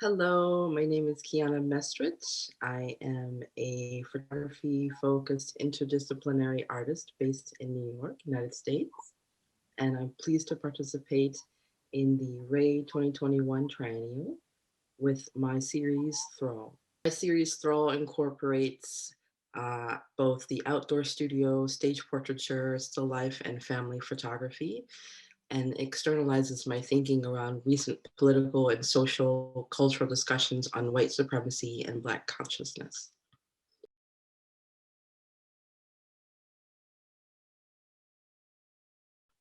Hello, my name is Qiana Mestrich. I am a photography-focused interdisciplinary artist based in New York, United States, and I'm pleased to participate in the RAY 2021 Triennial with my series Thrall. My series Thrall incorporates both the outdoor studio, stage portraiture, still life, and family photography, and externalizes my thinking around recent political and social cultural discussions on white supremacy and Black consciousness.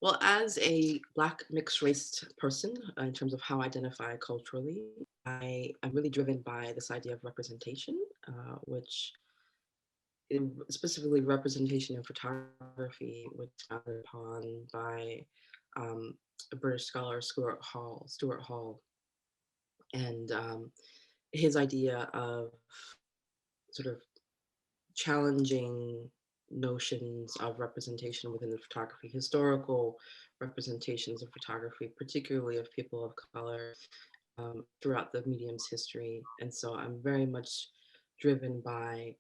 Well, as a Black mixed race person, in terms of how I identify culturally, I am really driven by this idea of representation, which specifically representation in photography, which is founded upon by um, a British scholar, Stuart Hall, and his idea of sort of challenging notions of representation within the photography, historical representations of photography, particularly of people of color throughout the medium's history. And so I'm very much driven by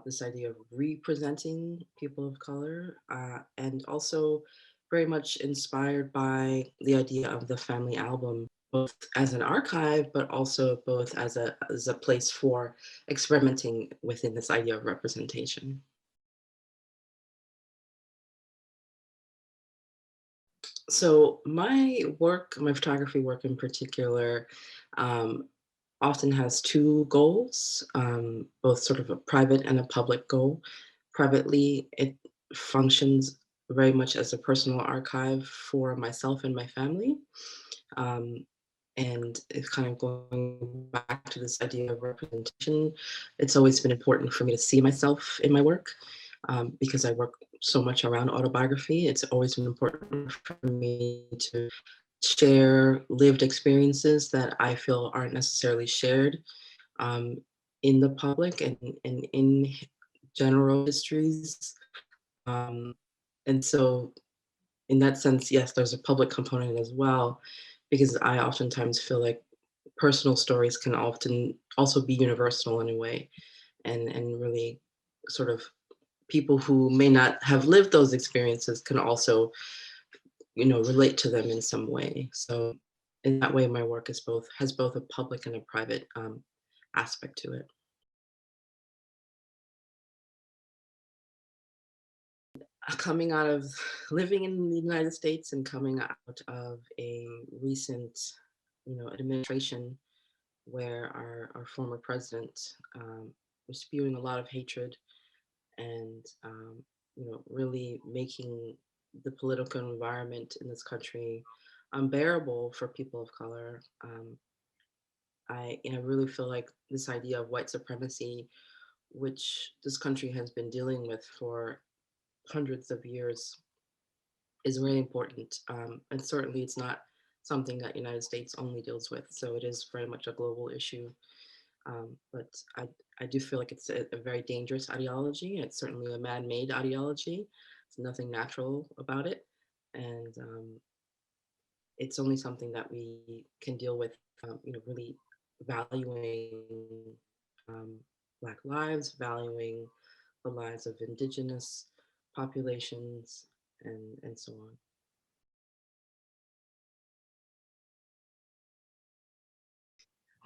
this idea of representing people of color, and also very much inspired by the idea of the family album, both as an archive, but also both as a place for experimenting within this idea of representation. So my work, my photography work in particular, um, often has two goals, both sort of a private and a public goal. Privately, it functions very much as a personal archive for myself and my family. Um, and it's kind of going back to this idea of representation. It's always been important for me to see myself in my work, because I work so much around autobiography. It's always been important for me to share lived experiences that I feel aren't necessarily shared um, in the public and in general histories. Um, and so, in that sense, yes, there's a public component as well, because I oftentimes feel like personal stories can often also be universal in a way, and really sort of people who may not have lived those experiences can also, relate to them in some way. So in that way, my work is both has both a public and a private aspect to it. Coming out of living in the United States and coming out of a recent, administration where our former president was spewing a lot of hatred and, really making the political environment in this country unbearable for people of color. I really feel like this idea of white supremacy, which this country has been dealing with for hundreds of years, is really important. And certainly it's not something that United States only deals with. So it is very much a global issue. But I do feel like it's a very dangerous ideology. It's certainly a man-made ideology. There's nothing natural about it. And it's only something that we can deal with, really valuing um, Black lives, valuing the lives of indigenous populations, and so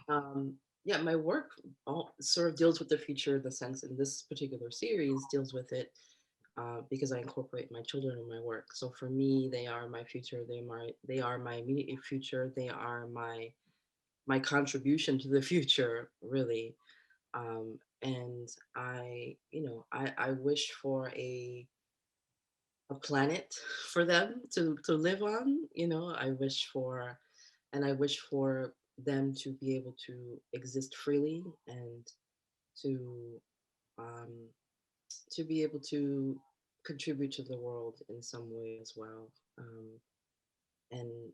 on. Yeah, my work all sort of deals with the future in the sense in this particular series deals with it because I incorporate my children in my work. So for me, they are my future. They are my immediate future. They are my contribution to the future, really. And I wish for a planet for them to live on. I wish for them to be able to exist freely and to um, to be able to contribute to the world in some way as well. And